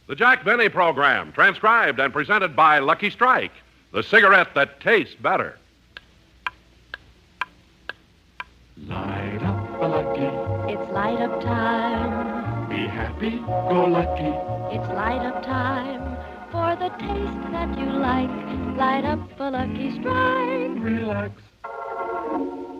The Jack Benny Program, transcribed and presented by Lucky Strike, the cigarette that tastes better. Light up a lucky. It's light up time. Be happy, go lucky. It's light up time. For the taste that you like, light up a Lucky Strike. Relax.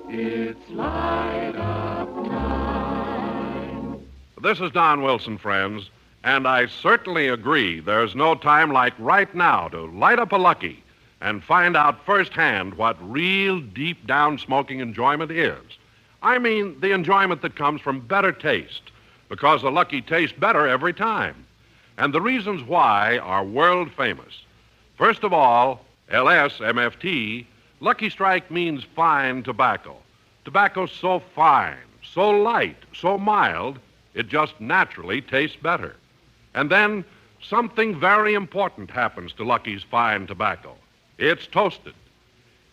It's light up time. This is Don Wilson, friends, and I certainly agree there's no time like right now to light up a Lucky and find out firsthand what real deep-down smoking enjoyment is. I mean, the enjoyment that comes from better taste, because the Lucky tastes better every time. And the reasons why are world famous. First of all, LSMFT, Lucky Strike means fine tobacco. Tobacco's so fine, so light, so mild, it just naturally tastes better. And then something very important happens to Lucky's fine tobacco. It's toasted.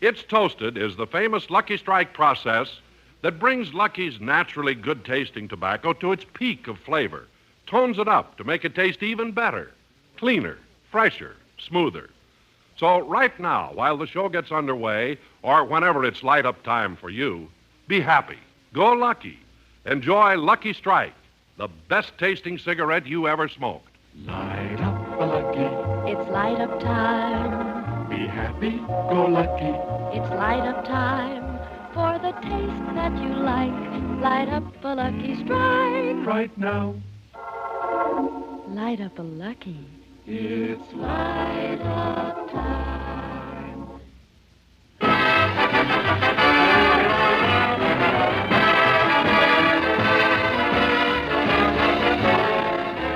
It's toasted is the famous Lucky Strike process that brings Lucky's naturally good-tasting tobacco to its peak of flavor, tones it up to make it taste even better, cleaner, fresher, smoother. So right now, while the show gets underway, or whenever it's light-up time for you, be happy, go Lucky, enjoy Lucky Strike, the best-tasting cigarette you ever smoked. Light up a lucky. It's light up time. Be happy, go lucky. It's light up time. For the taste that you like, light up a Lucky Strike. Right now. Light up a Lucky. It's light up time.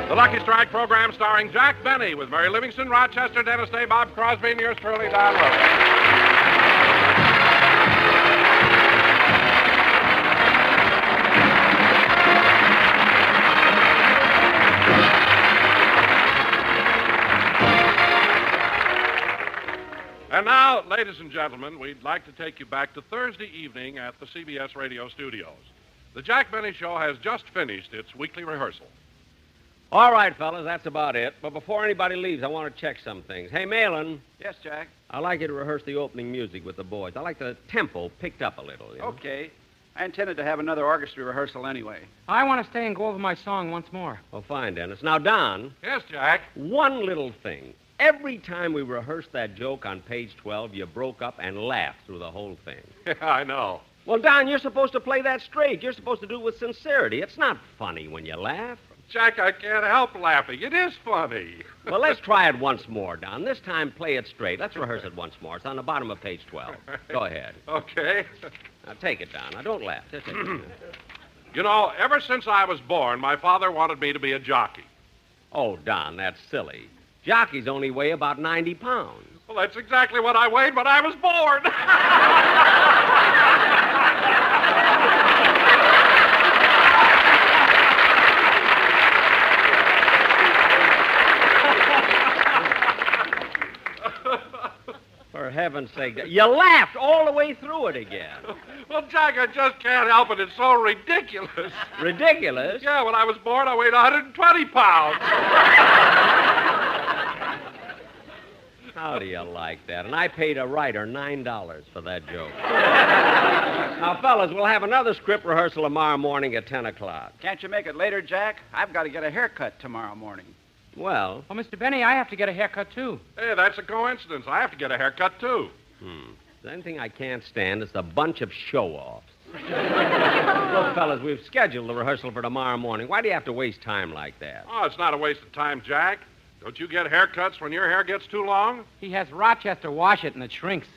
The Lucky Strike program starring Jack Benny with Mary Livingston, Rochester, Dennis Day, Bob Crosby, and yours truly, Don Wilson. And now, ladies and gentlemen, we'd like to take you back to Thursday evening at the CBS radio studios. The Jack Benny Show has just finished its weekly rehearsal. All right, fellas, that's about it. But before anybody leaves, I want to check some things. Hey, Malin. Yes, Jack. I'd like you to rehearse the opening music with the boys. I like the tempo picked up a little. You know? Okay. I intended to have another orchestra rehearsal anyway. I want to stay and go over my song once more. Well, fine, Dennis. Now, Don. Yes, Jack. One little thing. Every time we rehearsed that joke on page 12, you broke up and laughed through the whole thing. Yeah, I know. Well, Don, you're supposed to play that straight. You're supposed to do it with sincerity. It's not funny when you laugh. Jack, I can't help laughing. It is funny. Well, let's try it once more, Don. This time, play it straight. Let's rehearse it once more. It's on the bottom of page 12. Go ahead. Okay. Now, take it, Don. Now, don't laugh. Just take it. You know, ever since I was born, my father wanted me to be a jockey. Oh, Don, that's silly. Jockeys only weigh about 90 pounds. Well, that's exactly what I weighed when I was born. For heaven's sake, you laughed all the way through it again. Well, Jack, I just can't help it. It's so ridiculous. Ridiculous? Yeah, when I was born, I weighed 120 pounds. How do you like that? And I paid a writer $9 for that joke. Now, fellas, we'll have another script rehearsal tomorrow morning at 10 o'clock. Can't you make it later, Jack? I've got to get a haircut tomorrow morning. Well, Oh, Mr. Benny, I have to get a haircut, too. Hey, that's a coincidence. I have to get a haircut, too. the only thing I can't stand is the bunch of show-offs. Look, fellas, we've scheduled the rehearsal for tomorrow morning. Why do you have to waste time like that? Oh, it's not a waste of time, Jack. Don't you get haircuts when your hair gets too long? He has Rochester wash it and it shrinks.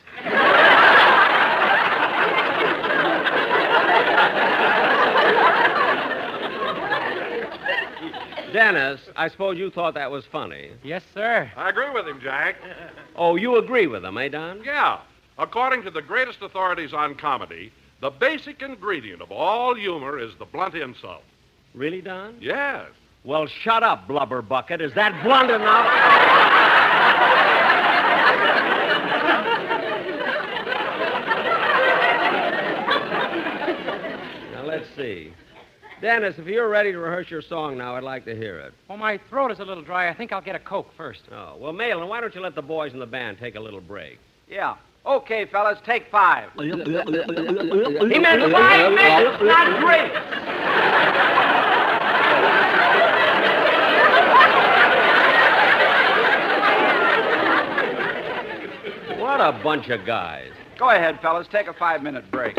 Dennis, I suppose you thought that was funny. Yes, sir. I agree with him, Jack. Oh, you agree with him, eh, Don? Yeah. According to the greatest authorities on comedy, the basic ingredient of all humor is the blunt insult. Really, Don? Yes. Well, shut up, blubber bucket. Is that blunt enough? Now, let's see. Dennis, if you're ready to rehearse your song now, I'd like to hear it. Well, my throat is a little dry. I think I'll get a Coke first. Oh, well, Malin, why don't you let the boys in the band take a little break? Yeah. Okay, fellas, take 5. He meant 5 minutes, not drinks. What a bunch of guys. Go ahead, fellas, take a 5-minute break.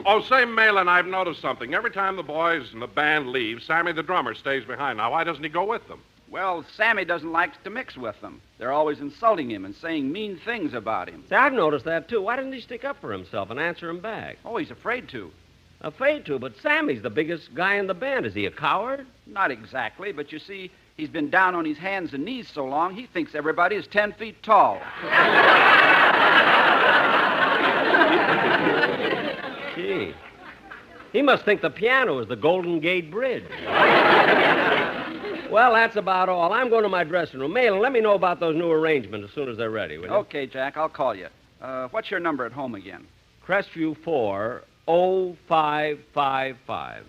Oh, say, Malin, I've noticed something. Every time the boys in the band leave, Sammy the drummer stays behind. Now, why doesn't he go with them? Well, Sammy doesn't like to mix with them. They're always insulting him and saying mean things about him. See, I've noticed that, too. Why didn't he stick up for himself and answer him back? Oh, he's afraid to. Afraid to, but Sammy's the biggest guy in the band. Is he a coward? Not exactly, but you see, he's been down on his hands and knees so long, he thinks everybody is 10 feet tall. Gee. He must think the piano is the Golden Gate Bridge. Well, that's about all. I'm going to my dressing room. Malin, let me know about those new arrangements as soon as they're ready, will you? Okay, Jack, I'll call you. What's your number at home again? Crestview 40555.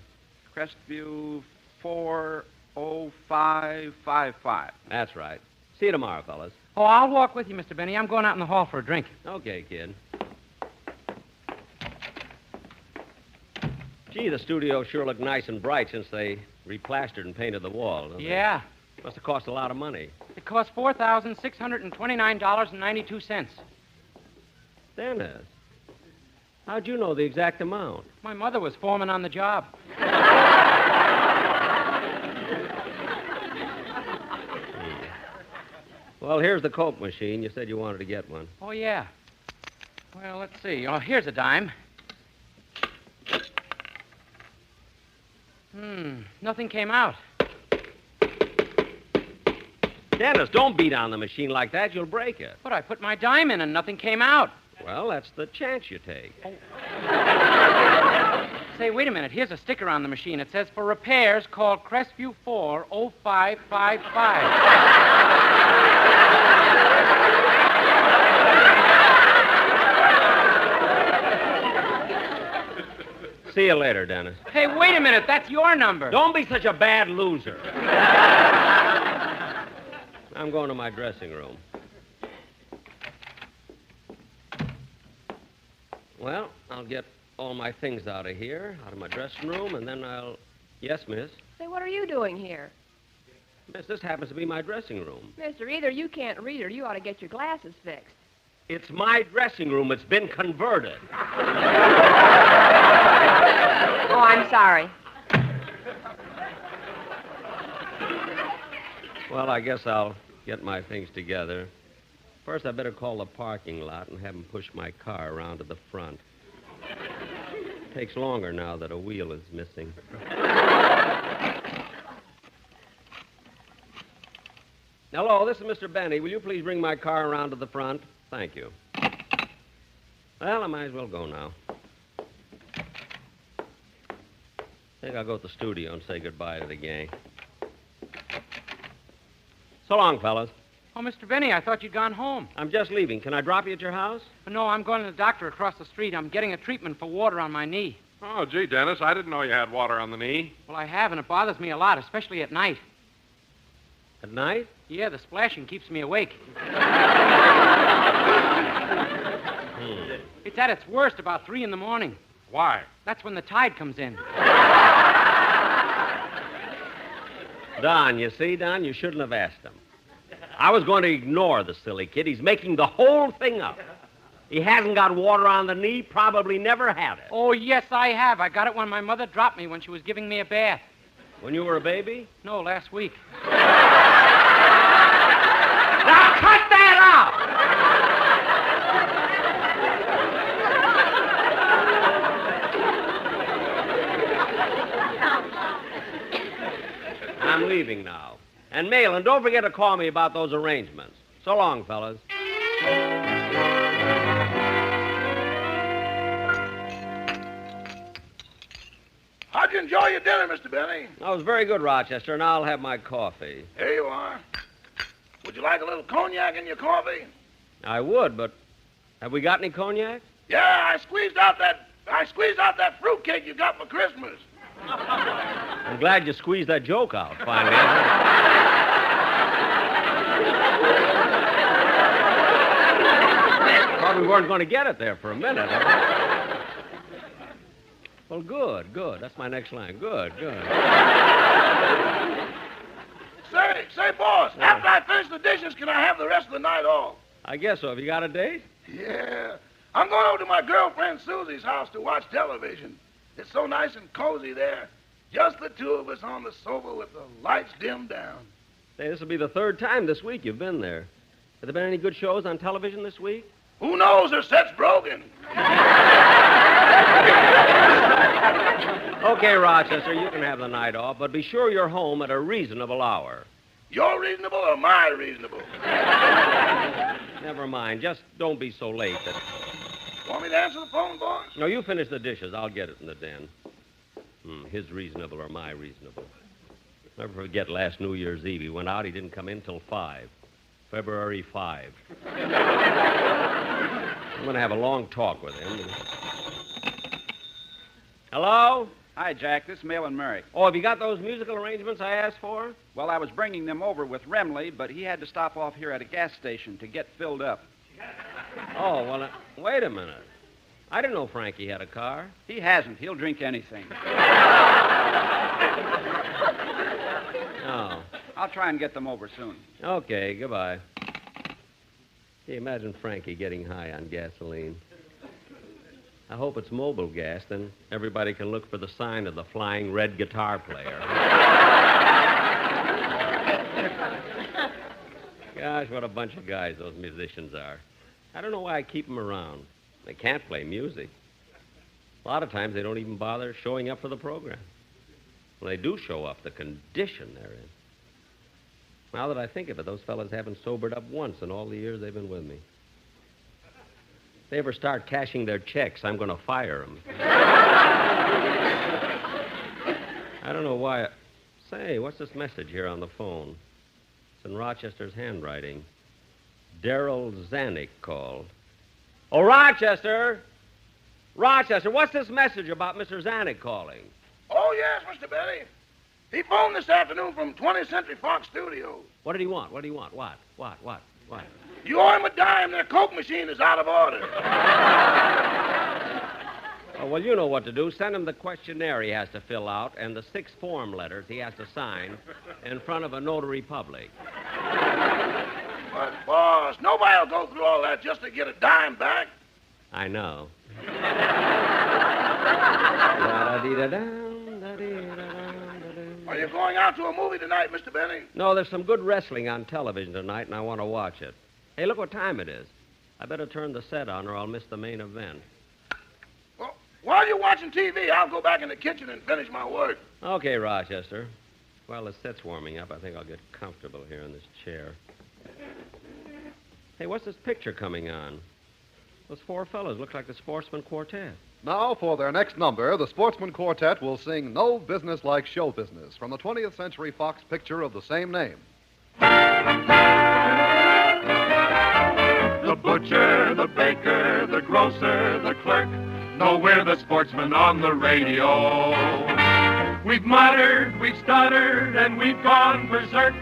Crestview 40555. That's right. See you tomorrow, fellas. Oh, I'll walk with you, Mr. Benny. I'm going out in the hall for a drink. Okay, kid. Gee, the studio sure looked nice and bright since they replastered and painted the wall. Yeah. Must have cost a lot of money. It cost $4,629.92. Dennis, how'd you know the exact amount? My mother was foreman on the job. Well, here's the Coke machine. You said you wanted to get one. Oh, yeah. Well, let's see. Oh, here's a dime. Nothing came out. Dennis, don't beat on the machine like that. You'll break it. But I put my dime in and nothing came out. Well, that's the chance you take. Say, wait a minute. Here's a sticker on the machine. It says, for repairs, call Crestview 40555. See you later, Dennis. Hey, wait a minute. That's your number. Don't be such a bad loser. I'm going to my dressing room. Well, I'll get all my things out of here, out of my dressing room, and then I'll... Yes, miss? Say, what are you doing here? Miss, this happens to be my dressing room. Mister, either you can't read or you ought to get your glasses fixed. It's my dressing room. It's been converted. Oh, I'm sorry. Well, I guess I'll get my things together. First, I better call the parking lot and have them push my car around to the front. Takes longer now that a wheel is missing. Hello, this is Mr. Benny. Will you please bring my car around to the front? Thank you. Well, I might as well go now. Think I'll go to the studio and say goodbye to the gang. So long, fellas. Oh, Mr. Benny, I thought you'd gone home. I'm just leaving. Can I drop you at your house? No, I'm going to the doctor across the street. I'm getting a treatment for water on my knee. Oh, gee, Dennis, I didn't know you had water on the knee. Well, I have, and it bothers me a lot, especially at night. At night? Yeah, the splashing keeps me awake. It's at its worst about 3 in the morning. Why? That's when the tide comes in. Don, you see, Don, you shouldn't have asked him. I was going to ignore the silly kid. He's making the whole thing up. He hasn't got water on the knee, probably never had it. Oh, yes, I have. I got it when my mother dropped me when she was giving me a bath. When you were a baby? No, last week. Now cut that out! I'm leaving now. And Malin, don't forget to call me about those arrangements. So long, fellas. How'd you enjoy your dinner, Mr. Benny? That was very good, Rochester, and I'll have my coffee. Here you are. Would you like a little cognac in your coffee? I would, but have we got any cognac? Yeah, I squeezed out that I squeezed out that fruitcake you got for Christmas. I'm glad you squeezed that joke out, finally. Thought we weren't going to get it there for a minute. Well, good. That's my next line. Good. Say, boss, after I finish the dishes, can I have the rest of the night off? I guess so. Have you got a date? Yeah. I'm going over to my girlfriend Susie's house to watch television. It's so nice and cozy there. Just the two of us on the sofa with the lights dimmed down. Say, this will be the third time this week you've been there. Have there been any good shows on television this week? Who knows? Their set's broken. Okay, Rochester, you can have the night off, but be sure you're home at a reasonable hour. You're reasonable or am I reasonable? Never mind. Just don't be so late. Want me to answer the phone, boss? No, you finish the dishes. I'll get it in the den. His reasonable or my reasonable. Never forget last New Year's Eve. He went out. He didn't come in till 5. February 5. I'm going to have a long talk with him. Hello? Hi, Jack. This is Mail and Mary. Oh, have you got those musical arrangements I asked for? Well, I was bringing them over with Remley, but he had to stop off here at a gas station to get filled up. Oh, well, wait a minute. I didn't know Frankie had a car. He hasn't. He'll drink anything. Oh. I'll try and get them over soon. Okay, goodbye. Hey, imagine Frankie getting high on gasoline. I hope it's mobile gas, then everybody can look for the sign of the flying red guitar player. Gosh, what a bunch of guys those musicians are. I don't know why I keep them around. They can't play music. A lot of times they don't even bother showing up for the program. When they do show up, the condition they're in. Now that I think of it, those fellas haven't sobered up once in all the years they've been with me. If they ever start cashing their checks, I'm going to fire them. I don't know why. Say, what's this message here on the phone? It's in Rochester's handwriting. Darrell Zanuck called. Oh, Rochester! Rochester, what's this message about Mr. Zanuck calling? Oh, yes, Mr. Benny. He phoned this afternoon from 20th Century Fox Studios. What did he want? What? You owe him a dime. Their Coke machine is out of order. Oh, well, you know what to do. Send him the questionnaire he has to fill out and the 6 form letters he has to sign in front of a notary public. But, boss, nobody will go through all that just to get a dime back. I know. Are you going out to a movie tonight, Mr. Benny? No, there's some good wrestling on television tonight, and I want to watch it. Hey, look what time it is. I better turn the set on or I'll miss the main event. Well, while you're watching TV, I'll go back in the kitchen and finish my work. Okay, Rochester. While the set's warming up, I think I'll get comfortable here in this chair. Hey, what's this picture coming on? Those 4 fellas look like the Sportsman Quartet. Now, for their next number, the Sportsman Quartet will sing No Business Like Show Business from the 20th Century Fox picture of the same name. The butcher, the baker, the grocer, the clerk know we're the sportsmen on the radio. We've muttered, we've stuttered, and we've gone berserk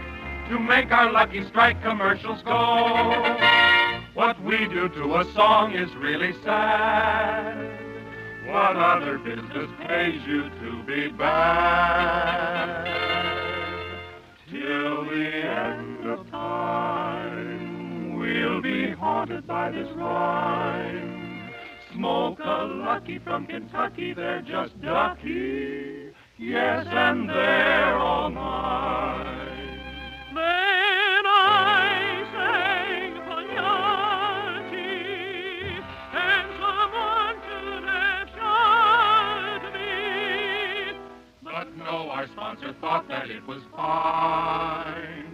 to make our Lucky Strike commercials go. What we do to a song is really sad. What other business pays you to be bad? Till the end of time, we'll be haunted by this rhyme. Smoke a Lucky from Kentucky, they're just ducky. Yes, and they're all mine. Then I sang Pagliacci, and someone should have shot me. But no, our sponsor thought that it was fine.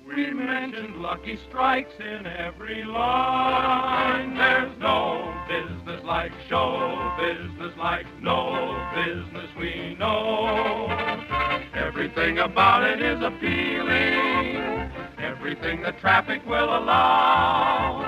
We mentioned Lucky Strikes in every line. There's no business like show business, like no business we know. Everything about it is appealing, everything the traffic will allow.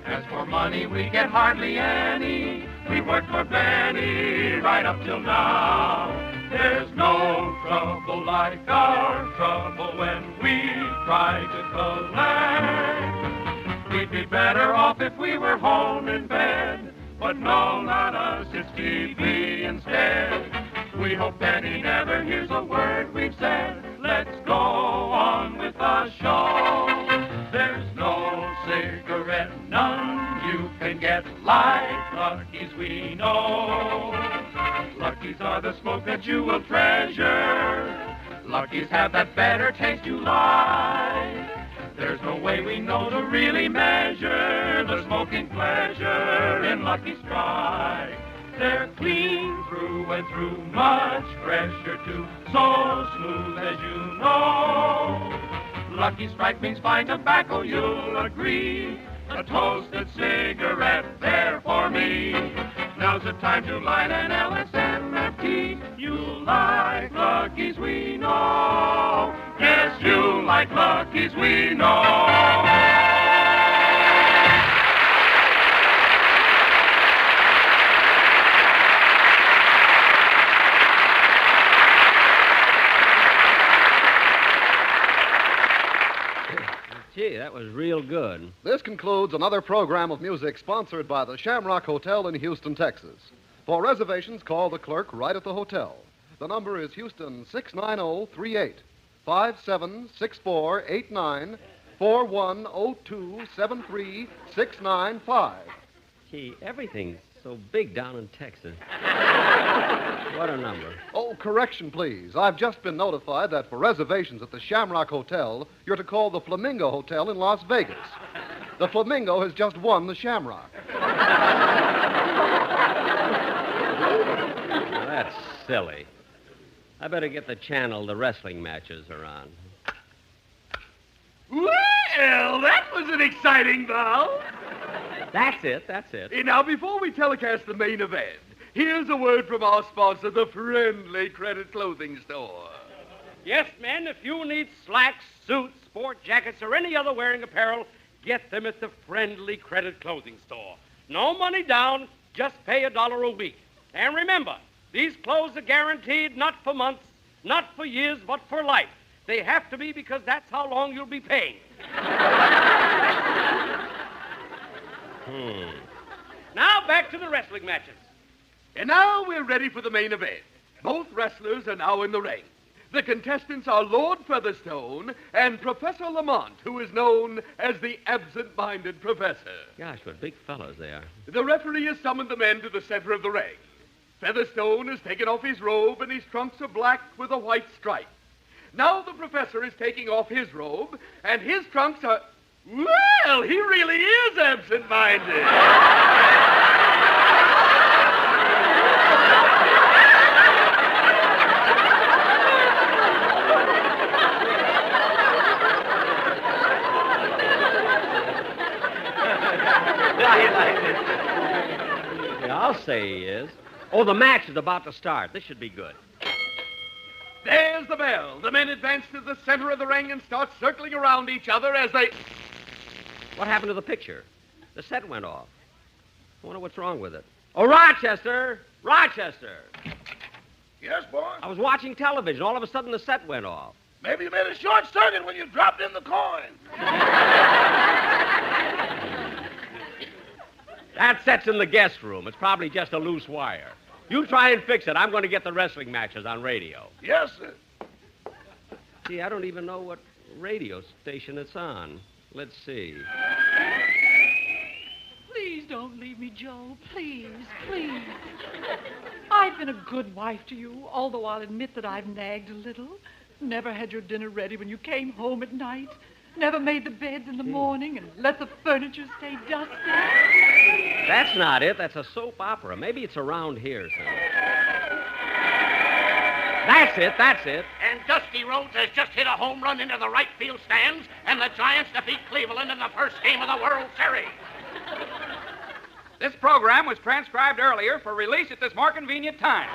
As for money, we get hardly any. We worked for Benny right up till now. There's no trouble like our trouble when we try to collect. We'd be better off if we were home in bed, but no, not us, it's TV instead. We hope Benny never hears a word we've said. Let's go on with the show. There's no cigarette, none you can get like Lucky's we know. Lucky's are the smoke that you will treasure. Lucky's have that better taste you like. There's no way we know to really measure the smoking pleasure in Lucky Strike. They're clean through and through, much fresher too, so smooth as you know. Lucky Strike means fine tobacco, you'll agree. A toasted cigarette there for me. Now's the time to light an LSMFT. You like Lucky's we know. Yes, you like Lucky's we know. Gee, that was real good. This concludes another program of music sponsored by the Shamrock Hotel in Houston, Texas. For reservations, call the clerk right at the hotel. The number is Houston 69038, 576489, 410273-695. Gee, everything's so big down in Texas. What a number. Oh, correction, please. I've just been notified that for reservations at the Shamrock Hotel, you're to call the Flamingo Hotel in Las Vegas. The Flamingo has just won the Shamrock. Now, that's silly. I better get the channel the wrestling matches are on. Well, that was an exciting bout. That's it, that's it. Now, before we telecast the main event, here's a word from our sponsor, the Friendly Credit Clothing Store. Yes, men, if you need slacks, suits, sport jackets, or any other wearing apparel, get them at the Friendly Credit Clothing Store. No money down, just pay $1 a week. And remember, these clothes are guaranteed not for months, not for years, but for life. They have to be because that's how long you'll be paying. Now, back to the wrestling matches. And now we're ready for the main event. Both wrestlers are now in the ring. The contestants are Lord Featherstone and Professor Lamont, who is known as the absent-minded professor. Gosh, what big fellows they are. The referee has summoned the men to the center of the ring. Featherstone has taken off his robe, and his trunks are black with a white stripe. Now the professor is taking off his robe, and his trunks are... Well, he really is absent-minded. Yeah, I'll say he is. Oh, the match is about to start. This should be good. There's the bell. The men advance to the center of the ring and start circling around each other as they... What happened to the picture? The set went off. I wonder what's wrong with it. Oh, Rochester! Rochester! Yes, boy? I was watching television. All of a sudden, the set went off. Maybe you made a short circuit when you dropped in the coin. That set's in the guest room. It's probably just a loose wire. You try and fix it. I'm going to get the wrestling matches on radio. Yes, sir. Gee, I don't even know what radio station it's on. Let's see. Please don't leave me, Joe. Please, please. I've been a good wife to you, although I'll admit that I've nagged a little. Never had your dinner ready when you came home at night. Never made the beds in the morning and let the furniture stay dusty. That's not it. That's a soap opera. Maybe it's around here somewhere. That's it. That's it. And Dusty Rhodes has just hit a home run into the right field stands, and the Giants defeat Cleveland in the first game of the World Series. This program was transcribed earlier for release at this more convenient time.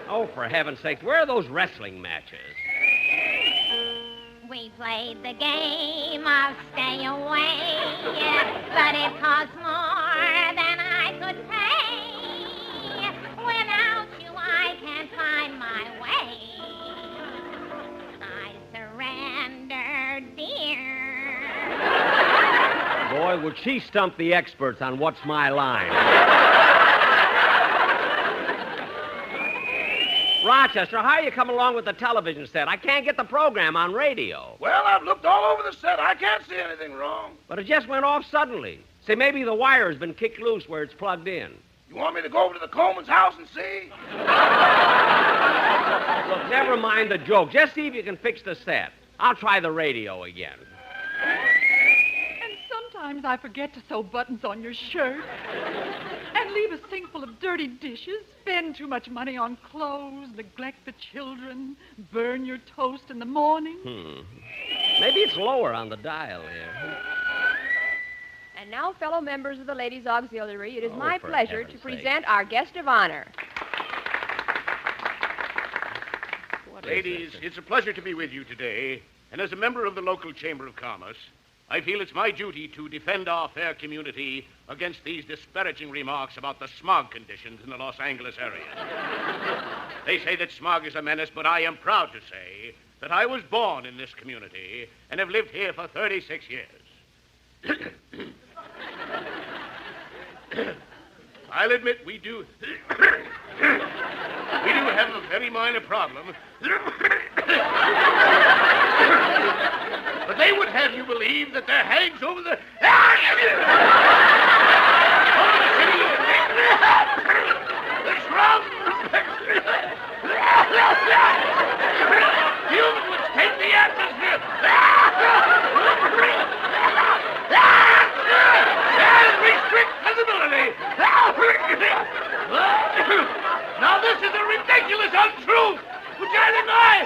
Oh, for heaven's sake, where are those wrestling matches? We played the game of stay away, but it costs more my way. I surrender, dear. Boy, would she stump the experts on what's my line. Rochester, how are you coming along with the television set? I can't get the program on radio. Well, I've looked all over the set. I can't see anything wrong. But it just went off suddenly. Say, maybe the wire's been kicked loose where it's plugged in. You want me to go over to the Coleman's house and see? Look, never mind the joke. Just see if you can fix the set. I'll try the radio again. And sometimes I forget to sew buttons on your shirt and leave a sink full of dirty dishes, spend too much money on clothes, neglect the children, burn your toast in the morning. Maybe it's lower on the dial here. And now, fellow members of the Ladies' Auxiliary, it is Oh, my for pleasure to heaven's present our guest of honor. Ladies, it's a pleasure to be with you today. And as a member of the local Chamber of Commerce, I feel it's my duty to defend our fair community against these disparaging remarks about the smog conditions in the Los Angeles area. They say that smog is a menace, but I am proud to say that I was born in this community and have lived here for 36 years. I'll admit we do have a very minor problem. But they would have you believe that there hangs over the fumes which take the atmosphere and restrict visibility. Now this is a ridiculous untruth which I deny.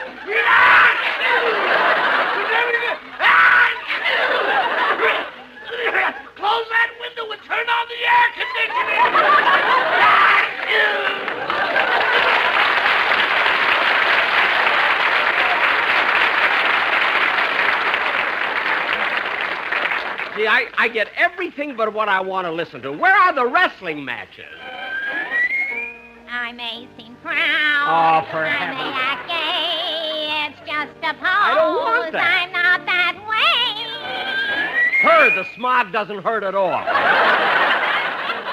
Close that window and turn on the air See, I get everything but what I want to listen to. Where are the wrestling matches? I may seem proud. Oh, for I may heaven's act gay. It's just a pose. I don't want that. I'm not that way. Her, the smog doesn't hurt at all.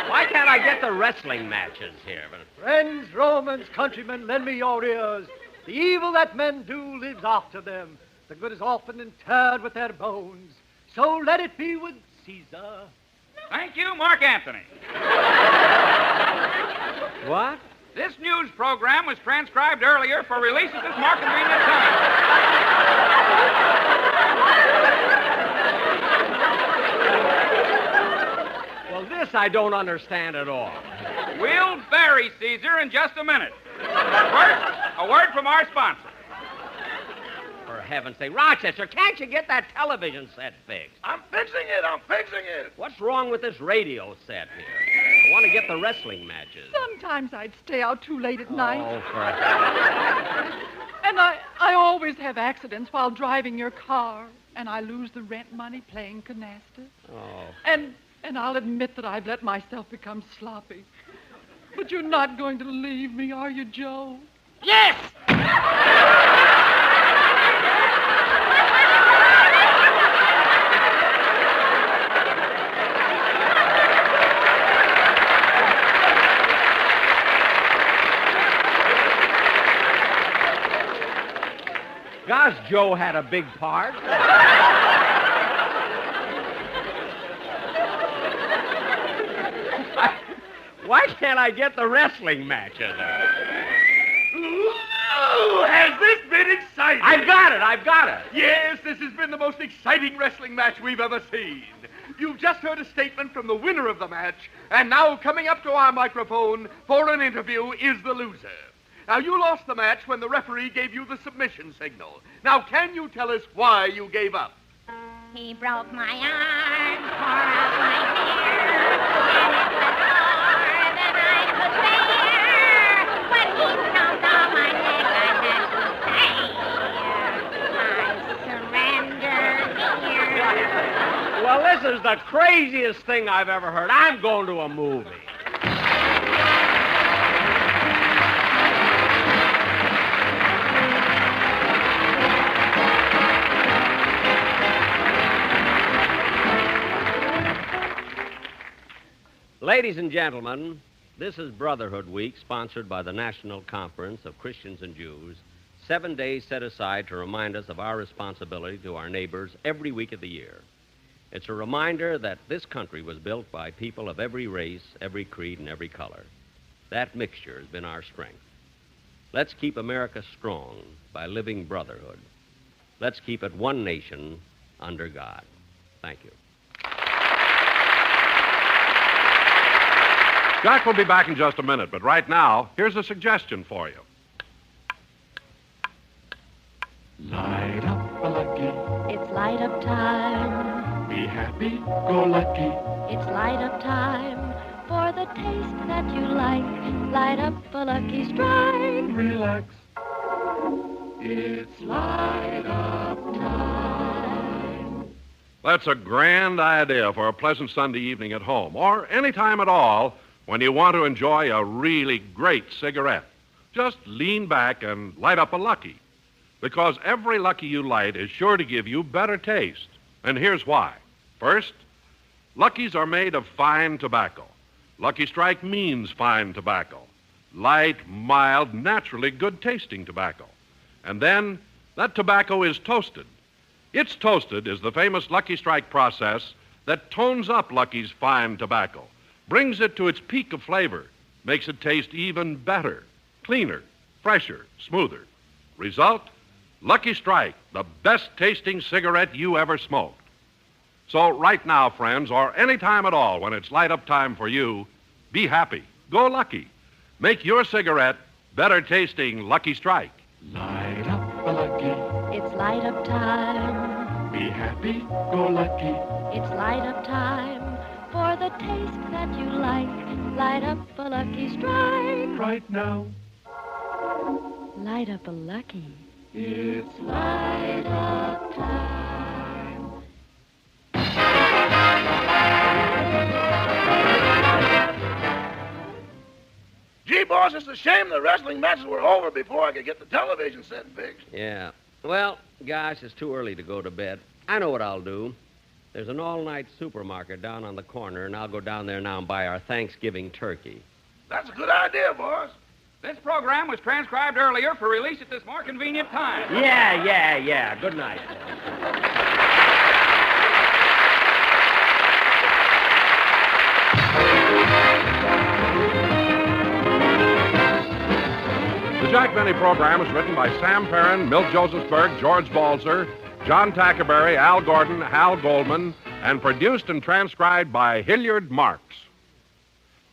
Why can't I get the wrestling matches here? Friends, Romans, countrymen, lend me your ears. The evil that men do lives after them. The good is often interred with their bones. So let it be with Caesar. Thank you, Mark Anthony. What? This news program was transcribed earlier for release at this more convenient time. Well, this I don't understand at all. We'll bury Caesar in just a minute. First, a word from our sponsor. For heaven's sake, Rochester, can't you get that television set fixed? I'm fixing it. What's wrong with this radio set here? I want to get the wrestling matches. Sometimes I'd stay out too late at night. Oh, for heaven's sake. And I always have accidents while driving your car, and I lose the rent money playing canasta. Oh. And I'll admit that I've let myself become sloppy. But you're not going to leave me, are you, Joe? Yes! Gosh, Joe had a big part. Why can't I get the wrestling matches? Oh, has this been exciting? I've got it. Yes, this has been the most exciting wrestling match we've ever seen. You've just heard a statement from the winner of the match, and now coming up to our microphone for an interview is the loser. Now, you lost the match when the referee gave you the submission signal. Now, can you tell us why you gave up? He broke my arm, tore out my hair, and it was more than I could bear. When he stomped on my neck, I had to say, I surrender here. Well, this is the craziest thing I've ever heard. I'm going to a movie. Ladies and gentlemen, this is Brotherhood Week, sponsored by the National Conference of Christians and Jews. 7 days set aside to remind us of our responsibility to our neighbors every week of the year. It's a reminder that this country was built by people of every race, every creed, and every color. That mixture has been our strength. Let's keep America strong by living brotherhood. Let's keep it one nation under God. Thank you. Jack will be back in just a minute, but right now, here's a suggestion for you. Light up a lucky. It's light up time. Be happy, go lucky. It's light up time for the taste that you like. Light up a Lucky Strike. Relax. It's light up time. That's a grand idea for a pleasant Sunday evening at home, or any time at all when you want to enjoy a really great cigarette. Just lean back and light up a Lucky, because every Lucky you light is sure to give you better taste. And here's why. First, Luckies are made of fine tobacco. Lucky Strike means fine tobacco. Light, mild, naturally good-tasting tobacco. And then, that tobacco is toasted. It's toasted is the famous Lucky Strike process that tones up Lucky's fine tobacco, brings it to its peak of flavor, makes it taste even better, cleaner, fresher, smoother. Result, Lucky Strike, the best-tasting cigarette you ever smoked. So right now, friends, or any time at all when it's light-up time for you, be happy. Go Lucky. Make your cigarette better-tasting Lucky Strike. Light up a lucky. It's light up time. Be happy, go lucky. It's light up time for the taste that you like. Light up a Lucky Strike. Right now. Light up a Lucky. It's light up time. Gee, boss, it's a shame the wrestling matches were over before I could get the television set fixed. Yeah. Well, guys, it's too early to go to bed. I know what I'll do. There's an all-night supermarket down on the corner, and I'll go down there now and buy our Thanksgiving turkey. That's a good idea, boss. This program was transcribed earlier for release at this more convenient time. Yeah. Good night. The Jack Benny program is written by Sam Perrin, Milt Josephsberg, George Balzer, John Tackerberry, Al Gordon, Hal Goldman, and produced and transcribed by Hilliard Marks.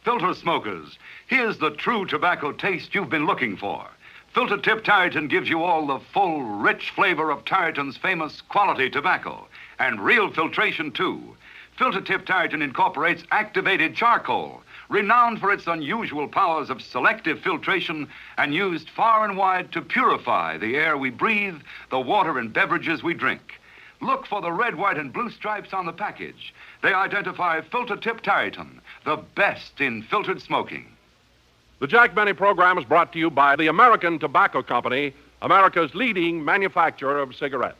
Filter smokers, here's the true tobacco taste you've been looking for. Filter Tip Tarleton gives you all the full, rich flavor of Tarleton's famous quality tobacco, and real filtration, too. Filter Tip Tarleton incorporates activated charcoal, renowned for its unusual powers of selective filtration and used far and wide to purify the air we breathe, the water and beverages we drink. Look for the red, white, and blue stripes on the package. They identify Filter Tip Tarleton, the best in filtered smoking. The Jack Benny program is brought to you by the American Tobacco Company, America's leading manufacturer of cigarettes.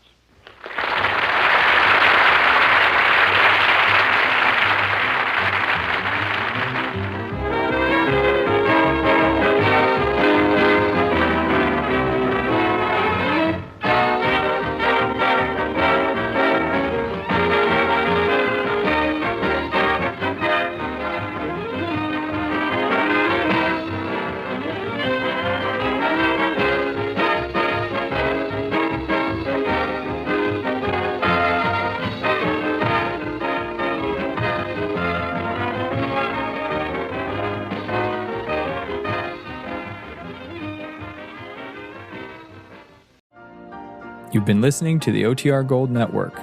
You've been listening to the OTR Gold Network.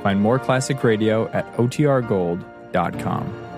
Find more classic radio at otrgold.com.